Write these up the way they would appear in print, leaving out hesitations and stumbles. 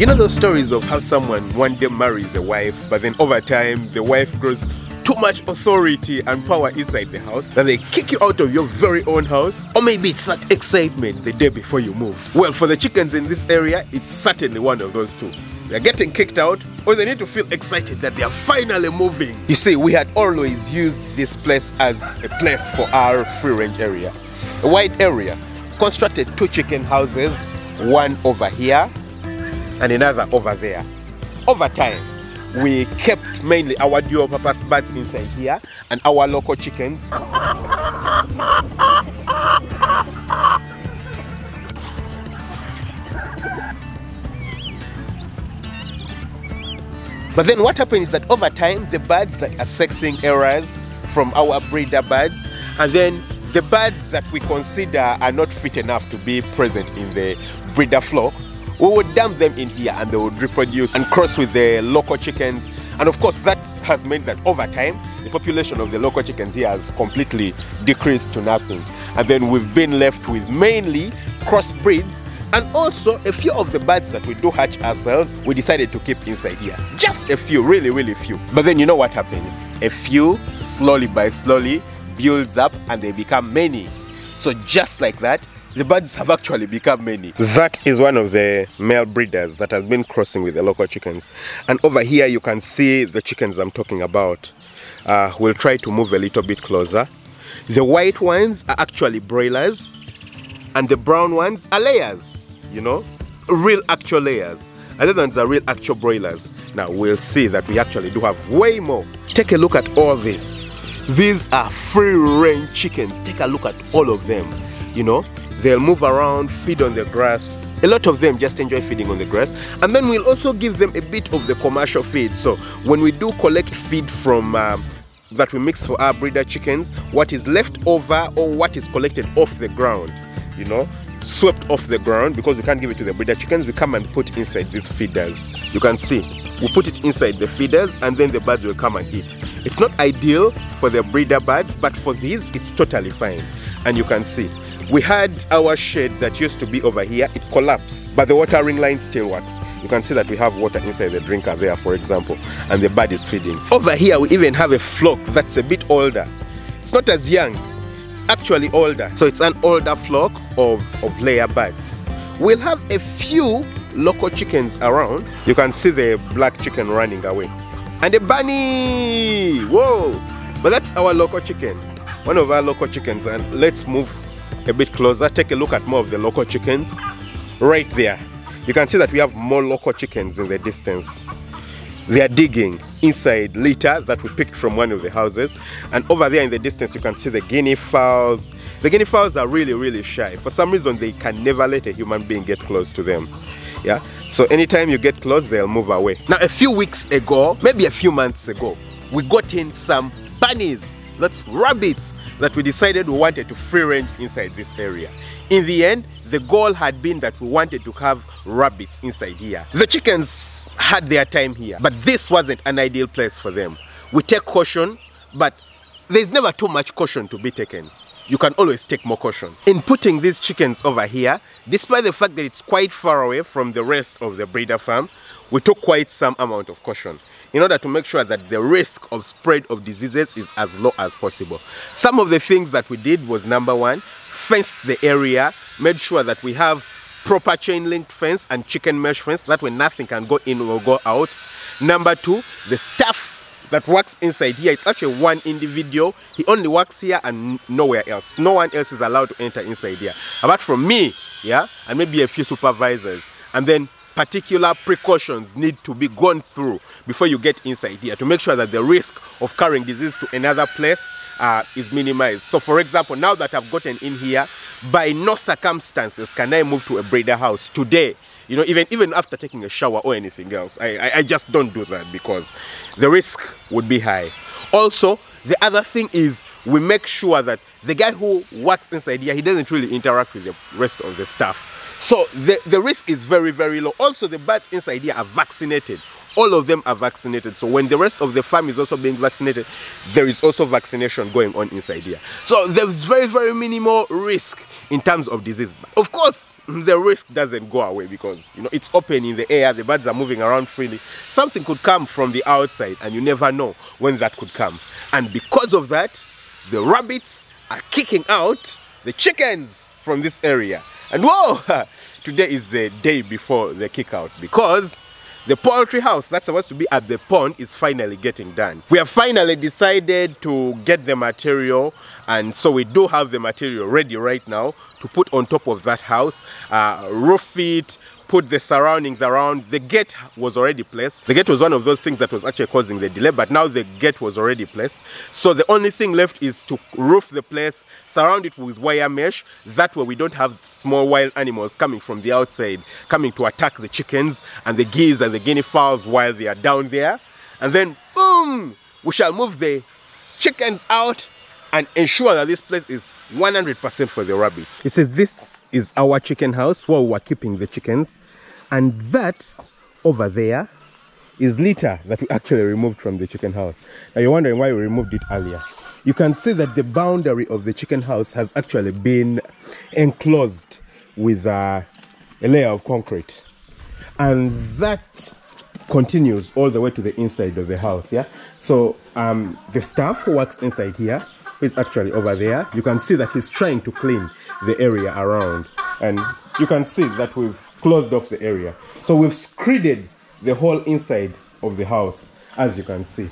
You know those stories of how someone one day marries a wife, but then over time the wife grows too much authority and power inside the house that they kick you out of your very own house? Or maybe it's that excitement the day before you move. Well, for the chickens in this area, it's certainly one of those two. They're getting kicked out, or they need to feel excited that they are finally moving. You see, we had always used this place as a place for our free-range area. A wide area, constructed 2 chicken houses, one over here and another over there. Over time, we kept mainly our dual-purpose birds inside here and our local chickens. But then what happened is that over time, the birds that are sexing errors from our breeder birds, and then the birds that we consider are not fit enough to be present in the breeder flock, we would dump them in here and they would reproduce and cross with the local chickens. And of course, that has meant that over time, the population of the local chickens here has completely decreased to nothing. And then we've been left with mainly crossbreeds, and also a few of the birds that we do hatch ourselves, we decided to keep inside here. Just a few, really few. But then you know what happens? A few, slowly by slowly, builds up and they become many. So just like that, the birds have actually become many. That is one of the male breeders that has been crossing with the local chickens. And over here you can see the chickens I'm talking about. We'll try to move a little bit closer. The white ones are actually broilers, and the brown ones are layers, you know, real actual layers. Other ones are real actual broilers. Now we'll see that we actually do have way more. Take a look at all this. These are free-range chickens. Take a look at all of them, you know. They'll move around, feed on the grass. A lot of them just enjoy feeding on the grass. And then we'll also give them a bit of the commercial feed. So when we do collect feed from that we mix for our breeder chickens, what is left over or what is collected off the ground, you know, swept off the ground, because we can't give it to the breeder chickens, we come and put inside these feeders. You can see, we put it inside the feeders and then the birds will come and eat. It's not ideal for the breeder birds, but for these, it's totally fine. And you can see, we had our shed that used to be over here, it collapsed, but the watering line still works. You can see that we have water inside the drinker there, for example, and the bird is feeding. Over here, we even have a flock that's a bit older. It's not as young, it's actually older. So it's an older flock of layer birds. We'll have a few local chickens around. You can see the black chicken running away. And a bunny! Whoa! But that's our local chicken. One of our local chickens. And let's move a bit closer. Take a look at more of the local chickens. Right there. You can see that we have more local chickens in the distance. They are digging inside litter that we picked from one of the houses. And over there in the distance, you can see the guinea fowls. The guinea fowls are really shy. For some reason, they can never let a human being get close to them. Yeah. So anytime you get close, they'll move away. Now, a few weeks ago, maybe a few months ago, we got in some bunnies, that's rabbits, that we decided we wanted to free range inside this area. In the end, the goal had been that we wanted to have rabbits inside here. The chickens had their time here, but this wasn't an ideal place for them. We take caution, but there's never too much caution to be taken. You can always take more caution. In putting these chickens over here, despite the fact that it's quite far away from the rest of the breeder farm, we took quite some amount of caution in order to make sure that the risk of spread of diseases is as low as possible. Some of the things that we did was, number one, fenced the area, made sure that we have proper chain link fence and chicken mesh fence, that way nothing can go in or go out. Number two, the staff that works inside here, it's actually one individual. He only works here and nowhere else. No one else is allowed to enter inside here, apart from me, yeah, and maybe a few supervisors. And then particular precautions need to be gone through before you get inside here to make sure that the risk of carrying disease to another place is minimized. So for example, now that I've gotten in here, by no circumstances can I move to a breeder house today. You know, even after taking a shower or anything else, I just don't do that because the risk would be high. Also, the other thing is we make sure that the guy who works inside here, he doesn't really interact with the rest of the staff. So the risk is very low. Also, the birds inside here are vaccinated. all of them are vaccinated. So when the rest of the farm is also being vaccinated, there is also vaccination going on inside here. So there's very, very minimal risk in terms of disease. Of course, the risk doesn't go away because, you know, it's open in the air, the birds are moving around freely. Something could come from the outside and you never know when that could come. And because of that, the rabbits are kicking out the chickens from this area. And whoa, today is the day before the kick out because the poultry house that's supposed to be at the pond is finally getting done. We have finally decided to get the material, and so we do have the material ready right now to put on top of that house, roof it, put the surroundings around. The gate was already placed. The gate was one of those things that was actually causing the delay, but now the gate was already placed. So the only thing left is to roof the place, surround it with wire mesh. That way we don't have small wild animals coming from the outside, coming to attack the chickens and the geese and the guinea fowls while they are down there. And then, boom, we shall move the chickens out and ensure that this place is 100% for the rabbits. You see, this is our chicken house where we are keeping the chickens. And that over there is litter that we actually removed from the chicken house. Now you're wondering why we removed it earlier. You can see that the boundary of the chicken house has actually been enclosed with a layer of concrete. And that continues all the way to the inside of the house, yeah? So the staff who works inside here is actually over there. You can see that he's trying to clean the area around. And you can see that we've closed off the area. So we've screeded the whole inside of the house, as you can see.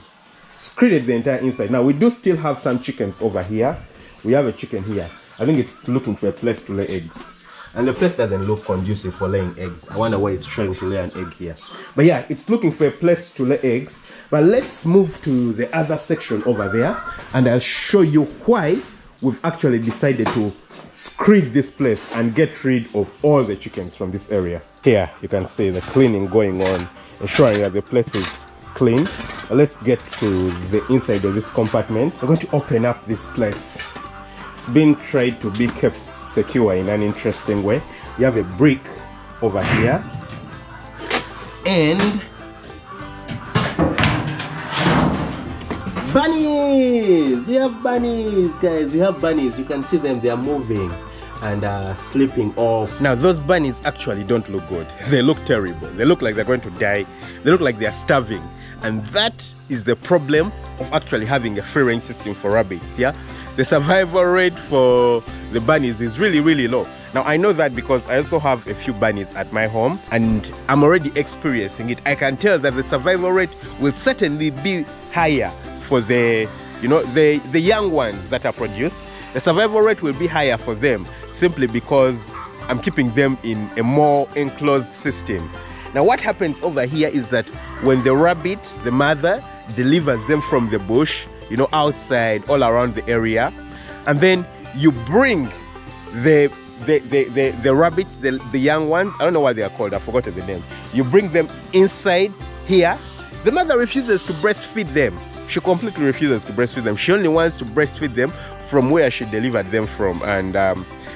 Screeded the entire inside. Now we do still have some chickens over here. We have a chicken here. I think it's looking for a place to lay eggs. And the place doesn't look conducive for laying eggs. I wonder why it's trying to lay an egg here. But yeah, it's looking for a place to lay eggs. But let's move to the other section over there, and I'll show you why we've actually decided to screed this place and get rid of all the chickens from this area. Here you can see the cleaning going on, ensuring that the place is clean. Let's get to the inside of this compartment. We're going to open up this place. It's been tried to be kept secure in an interesting way. We have a brick over here, and bunnies! We have bunnies, guys. We have bunnies. You can see them. They are moving and sleeping off. Now, those bunnies actually don't look good. They look terrible. They look like they're going to die. They look like they're starving. And that is the problem of actually having a free range system for rabbits, yeah? The survival rate for the bunnies is really, really low. Now, I know that because I also have a few bunnies at my home and I'm already experiencing it. I can tell that the survival rate will certainly be higher for the, you know, the young ones that are produced. The survival rate will be higher for them simply because I'm keeping them in a more enclosed system. Now what happens over here is that when the rabbit, the mother, delivers them from the bush, you know, outside, all around the area, and then you bring the rabbits, the young ones, I don't know what they are called, I've forgotten the name. You bring them inside here. The mother refuses to breastfeed them. She completely refuses to breastfeed them. She only wants to breastfeed them from where she delivered them from. And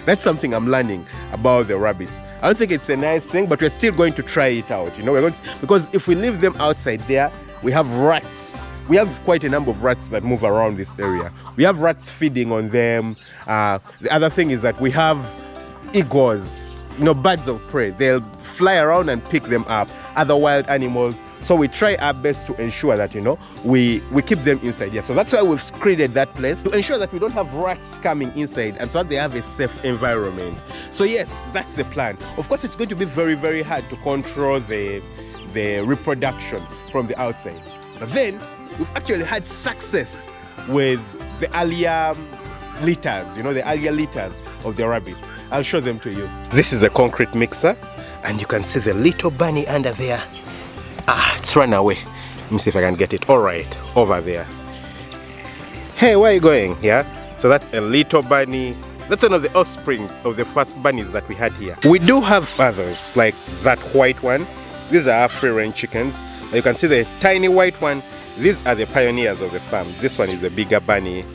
that's something I'm learning about the rabbits. I don't think it's a nice thing, but we're still going to try it out. You know, we're going to, because if we leave them outside there, we have rats. We have quite a number of rats that move around this area. We have rats feeding on them. The other thing is that we have eagles, you know, birds of prey. They'll fly around and pick them up, other wild animals. So we try our best to ensure that, you know, we keep them inside here. So that's why we've screened that place to ensure that we don't have rats coming inside and so that they have a safe environment. So yes, that's the plan. Of course, it's going to be very, very hard to control the reproduction from the outside. But then we've actually had success with the earlier litters, you know, the earlier litters of the rabbits. I'll show them to you. This is a concrete mixer, and you can see the little bunny under there. Ah, it's run away. Let me see if I can get it. All right, over there. Hey, where are you going? Yeah, so that's a little bunny. That's one of the offsprings of the first bunnies that we had here. We do have others, like that white one. These are our free-range chickens. You can see the tiny white one. These are the pioneers of the farm. This one is a bigger bunny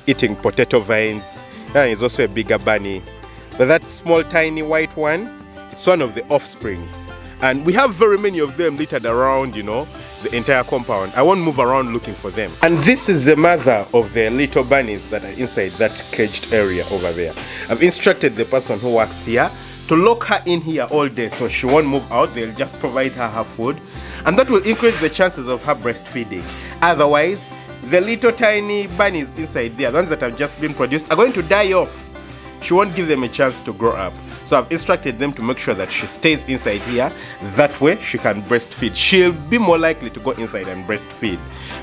eating potato vines. That is also a bigger bunny. But that small tiny white one, it's one of the offsprings. And we have very many of them littered around, you know, the entire compound. I won't move around looking for them. And this is the mother of the little bunnies that are inside that caged area over there. I've instructed the person who works here to lock her in here all day so she won't move out. They'll just provide her food, and that will increase the chances of her breastfeeding. Otherwise, the little tiny bunnies inside there, the ones that have just been produced, are going to die off. She won't give them a chance to grow up. So I've instructed them to make sure that she stays inside here. That way she can breastfeed. She'll be more likely to go inside and breastfeed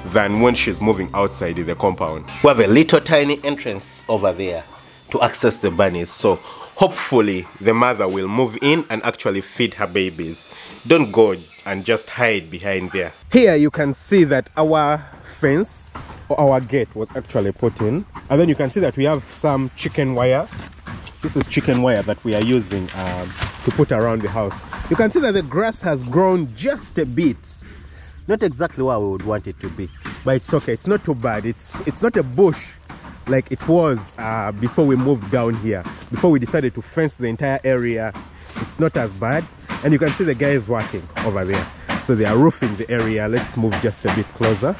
than when she's moving outside in the compound. We have a little tiny entrance over there to access the bunnies. So hopefully the mother will move in and actually feed her babies. Don't go and just hide behind there. Here you can see that our fence or our gate was actually put in, and then you can see that we have some chicken wire. This is chicken wire that we are using to put around the house. You can see that the grass has grown just a bit, not exactly where we would want it to be, but it's okay. It's not too bad. It's not a bush like it was before we moved down here. Before we decided to fence the entire area, it's not as bad. And you can see the guys working over there. So they are roofing the area. Let's move just a bit closer.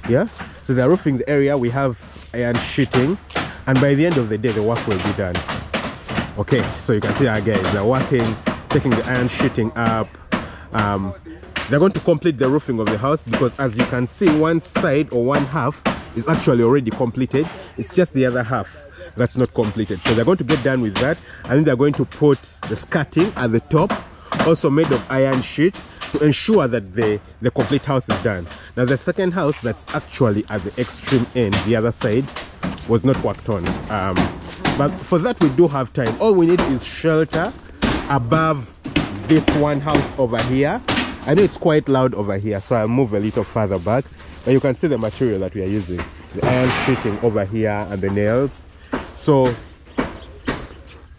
Yeah, so they're roofing the area. We have iron sheeting, and by the end of the day the work will be done. Okay, so you can see our guys, they're working, taking the iron sheeting up. They're going to complete the roofing of the house, because as you can see, one side or one half is actually already completed. It's just the other half that's not completed. So they're going to get done with that, and then they're going to put the skirting at the top, also made of iron sheet, to ensure that the complete house is done. Now the second house that's actually at the extreme end, the other side, was not worked on. But for that we do have time. All we need is shelter above this one house over here. I know it's quite loud over here, so I'll move a little further back. But you can see the material that we are using. The iron sheeting over here and the nails. So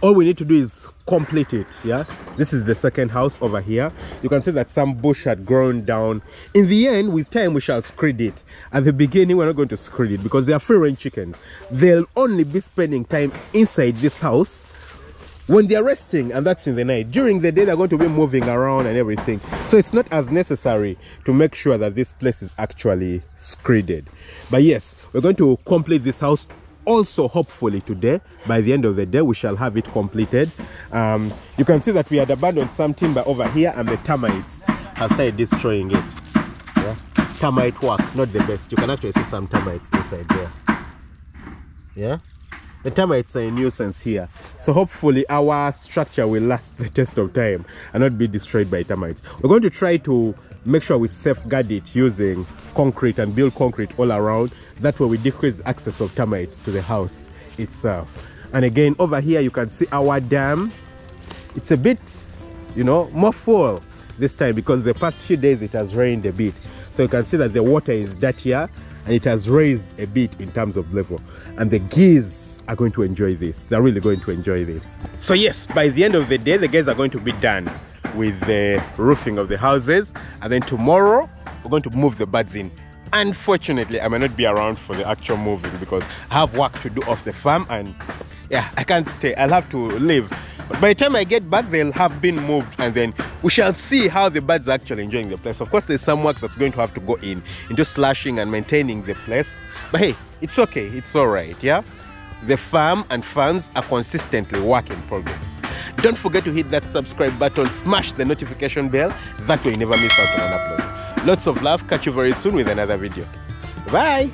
all we need to do is complete it. Yeah, this is the second house over here. You can see that some bush had grown down. In the end, with time, we shall screed it. At the beginning, we're not going to screed it because they are free range chickens. They'll only be spending time inside this house when they're resting, and that's in the night. During the day, they're going to be moving around and everything. So it's not as necessary to make sure that this place is actually screeded. But yes, we're going to complete this house also hopefully today. By the end of the day we shall have it completed. You can see that we had abandoned some timber over here, and the termites have started destroying it. Yeah? Termite work, not the best. You can actually see some termites inside there. Yeah, the termites are a nuisance here, so hopefully our structure will last the test of time and not be destroyed by termites. We're going to try to make sure we safeguard it using concrete and build concrete all around. That way we decrease the access of termites to the house itself. And again, over here you can see our dam. It's a bit, you know, more full this time because the past few days it has rained a bit. So you can see that the water is dirtier and it has raised a bit in terms of level. And the geese are going to enjoy this. They're really going to enjoy this. So yes, by the end of the day, the guys are going to be done with the roofing of the houses. And then tomorrow, we're going to move the birds in. Unfortunately, I may not be around for the actual moving because I have work to do off the farm, and yeah, I can't stay. I'll have to leave. But by the time I get back, they'll have been moved, and then we shall see how the birds are actually enjoying the place. Of course, there's some work that's going to have to go into slashing and maintaining the place. But hey, it's okay. It's all right, yeah? The farm and farms are consistently work in progress. Don't forget to hit that subscribe button, smash the notification bell. That way you never miss out on an upload. Lots of love. Catch you very soon with another video. Bye.